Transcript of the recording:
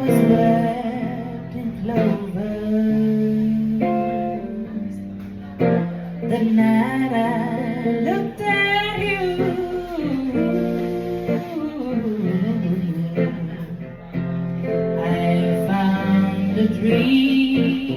was wrapped in clover. The night I looked at you, I found a dream.